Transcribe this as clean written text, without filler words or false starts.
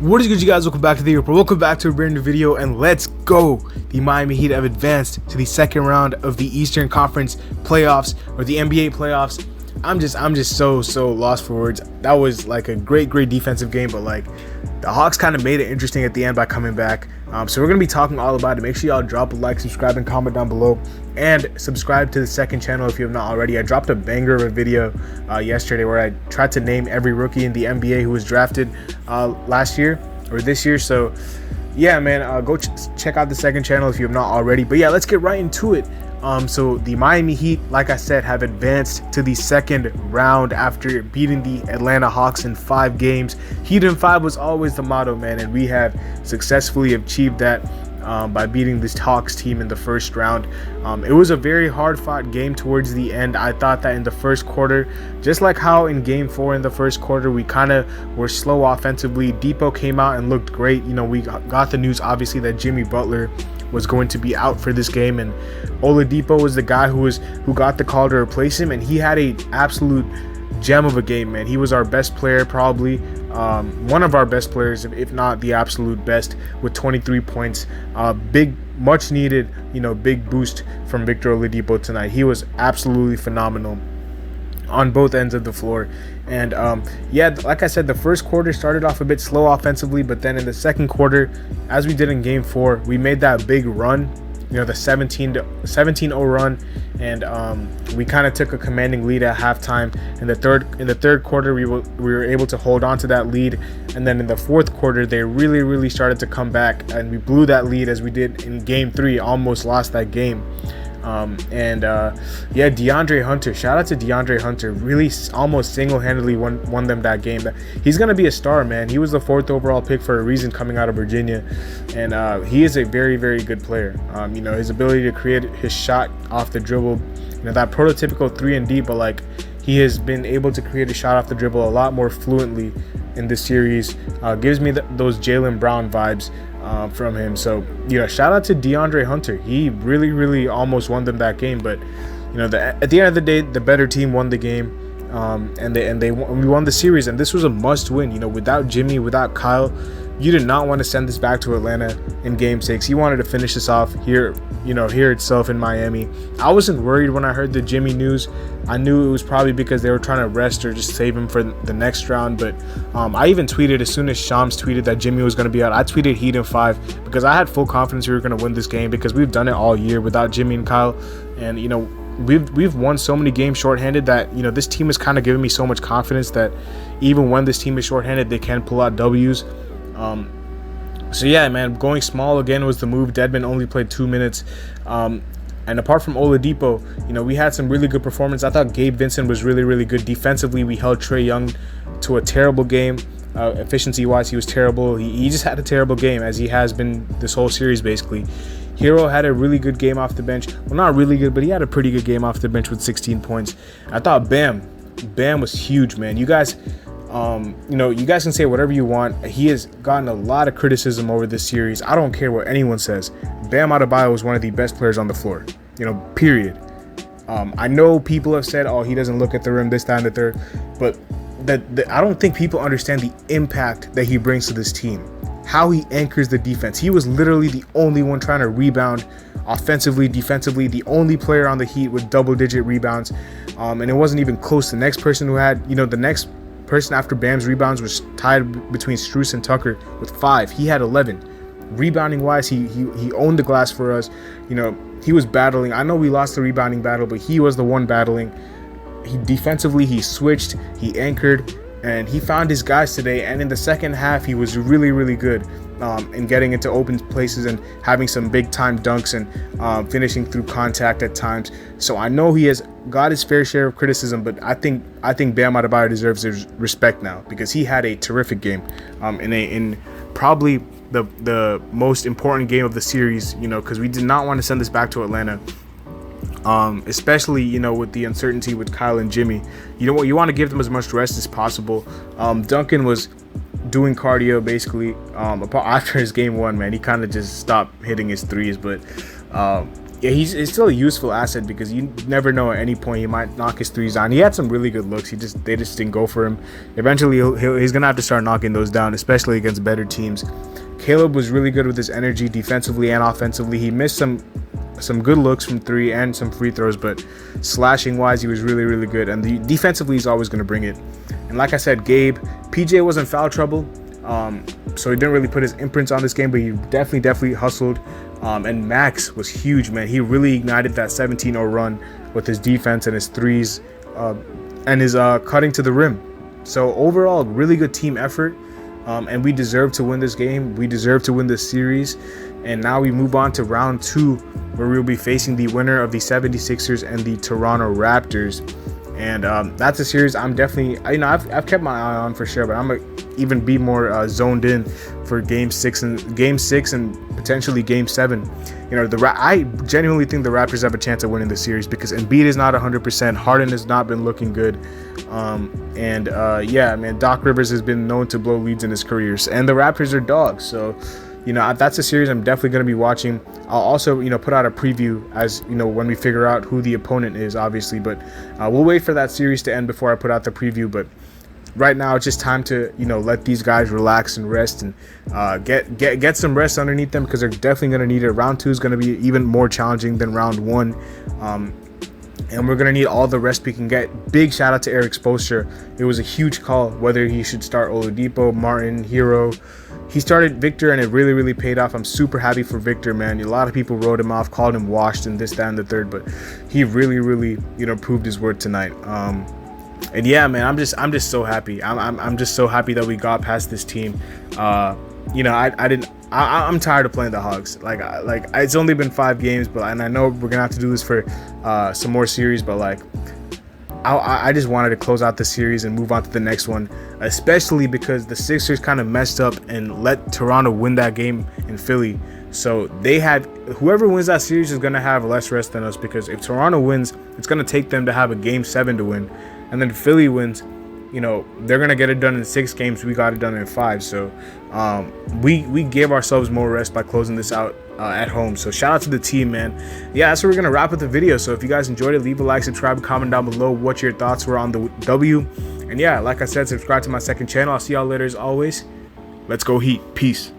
What is good, you guys? Welcome back to the video. Welcome back to a brand new video, and let's go. The Miami Heat have advanced to the second round of the Eastern Conference playoffs, or the NBA playoffs. I'm just so lost for words. That was like a great defensive game, but like the Hawks kind of made it interesting at the end by coming back. So we're gonna be talking all about it. Make sure y'all drop a like, subscribe, and comment down below, and subscribe to the second channel if you have not already. I dropped a banger of a video yesterday where I tried to name every rookie in the NBA who was drafted last year or this year. So yeah, man, go check out the second channel if you have not already. But yeah, let's get right into it. So the Miami Heat, like I said, have advanced to the second round after beating the Atlanta Hawks in 5 games. Heat in 5 was always the motto, man, and we have successfully achieved that by beating this Hawks team in the first round. It was a very hard-fought game towards the end. I thought that in the first quarter, just like how in Game 4 in the first quarter, we kind of were slow offensively. Depot came out and looked great. You know, we got the news, obviously, that Jimmy Butler was going to be out for this game, and Oladipo was the guy who got the call to replace him, and he had a absolute gem of a game, man. He was our best player, probably one of our best players, if not the absolute best, with 23 points. Big, much needed, big boost from Victor Oladipo tonight. He was absolutely phenomenal on both ends of the floor. And yeah, like I said, the first quarter started off a bit slow offensively, but then in the second quarter, as we did in Game 4, we made that big run, the 17-0 run, and we kind of took a commanding lead at halftime. In the third quarter, we were able to hold on to that lead, and then in the fourth quarter, they really started to come back, and we blew that lead as we did in Game 3, almost lost that game. Yeah, DeAndre Hunter, shout out to DeAndre Hunter, really almost single-handedly won them that game. He's gonna be a star, man. He was the 4th overall pick for a reason, coming out of Virginia, and he is a very good player. His ability to create his shot off the dribble, that prototypical 3-and-D, but like he has been able to create a shot off the dribble a lot more fluently in this series. Gives me those Jaylen Brown vibes from him. So shout out to DeAndre Hunter. He really almost won them that game, but at the end of the day, the better team won the game, and we won the series, and this was a must win. Without Jimmy, without Kyle, you did not want to send this back to Atlanta in Game 6. You wanted to finish this off here itself in Miami. I wasn't worried when I heard the Jimmy news. I knew it was probably because they were trying to rest or just save him for the next round. But I even tweeted, as soon as Shams tweeted that Jimmy was going to be out, I tweeted Heat in 5 because I had full confidence we were going to win this game, because we've done it all year without Jimmy and Kyle. And we've won so many games shorthanded that this team has kind of given me so much confidence that even when this team is shorthanded, they can pull out W's. So yeah, man, going small again was the move. Dedmon only played 2 minutes. And apart from Oladipo, we had some really good performance. I thought Gabe Vincent was really good. Defensively, we held Trae Young to a terrible game. Efficiency-wise, he was terrible. He just had a terrible game, as he has been this whole series, basically. Hero had a really good game off the bench. Well, not really good, but he had a pretty good game off the bench with 16 points. I thought Bam was huge, man. You guys can say whatever you want. He has gotten a lot of criticism over this series. I don't care what anyone says. Bam Adebayo is one of the best players on the floor, period. I know people have said, oh, he doesn't look at the rim, this, that, and the third, but I don't think people understand the impact that he brings to this team, how he anchors the defense. He was literally the only one trying to rebound offensively, defensively, the only player on the Heat with double-digit rebounds, and it wasn't even close. The next person who had, the next person after Bam's rebounds was tied between Strus and Tucker with 5. He had 11. Rebounding wise, he owned the glass for us. He was battling. I know we lost the rebounding battle, but he was the one battling. Defensively, he switched, he anchored, and he found his guys today. And in the second half, he was really good in getting into open places and having some big time dunks and finishing through contact at times. So I know he has got his fair share of criticism, but I think Bam Adebayo deserves his respect now, because he had a terrific game in probably the most important game of the series, because we did not want to send this back to Atlanta. Especially with the uncertainty with Kyle and Jimmy. You want to give them as much rest as possible. Duncan was doing cardio basically after his Game 1, man. He kind of just stopped hitting his threes, but yeah, he's still a useful asset because you never know at any point he might knock his threes down. He had some really good looks. They just didn't go for him. Eventually, he's gonna have to start knocking those down, especially against better teams. Caleb was really good with his energy defensively and offensively. He missed some good looks from three and some free throws, but slashing wise, he was really good. And defensively, he's always gonna bring it. And like I said, Gabe, PJ was in foul trouble, so he didn't really put his imprints on this game, but he definitely hustled. And Max was huge, man. He really ignited that 17-0 run with his defense and his threes and his cutting to the rim. So overall, really good team effort. And we deserve to win this game. We deserve to win this series. And now we move on to round 2, where we'll be facing the winner of the 76ers and the Toronto Raptors. And that's a series I'm definitely, I've kept my eye on for sure, but I'm gonna even be more zoned in for game 6 and potentially game 7. I genuinely think the Raptors have a chance of winning the series because Embiid is not 100%. Harden has not been looking good. Yeah, man, Doc Rivers has been known to blow leads in his careers, and the Raptors are dogs. So, that's a series I'm definitely going to be watching. I'll also, put out a preview as, when we figure out who the opponent is, obviously. But we'll wait for that series to end before I put out the preview. But right now, it's just time to, let these guys relax and rest and get some rest underneath them because they're definitely going to need it. Round 2 is going to be even more challenging than round 1. And we're going to need all the rest we can get. Big shout out to Eric Spoelstra. It was a huge call whether he should start Oladipo, Martin, Hero. He started Victor, and it really paid off. I'm super happy for Victor, man. A lot of people wrote him off, called him washed and this, that, and the third, but he really proved his word tonight. And yeah, man, I'm just so happy. I'm just so happy that we got past this team. I'm tired of playing the Hogs. Like it's only been 5 games, and I know we're gonna have to do this for some more series, but I just wanted to close out the series and move on to the next one, especially because the Sixers kind of messed up and let Toronto win that game in Philly. So whoever wins that series is gonna have less rest than us, because if Toronto wins, it's gonna take them to have a game 7 to win, and then Philly wins. They're gonna get it done in 6 games. We got it done in 5. So we gave ourselves more rest by closing this out at home. So shout out to the team, man. Yeah, that's where we're gonna wrap up the video. So if you guys enjoyed it, leave a like, subscribe, comment down below what your thoughts were on the W. And yeah, like I said, subscribe to my second channel. I'll see y'all later as always. Let's go Heat. Peace.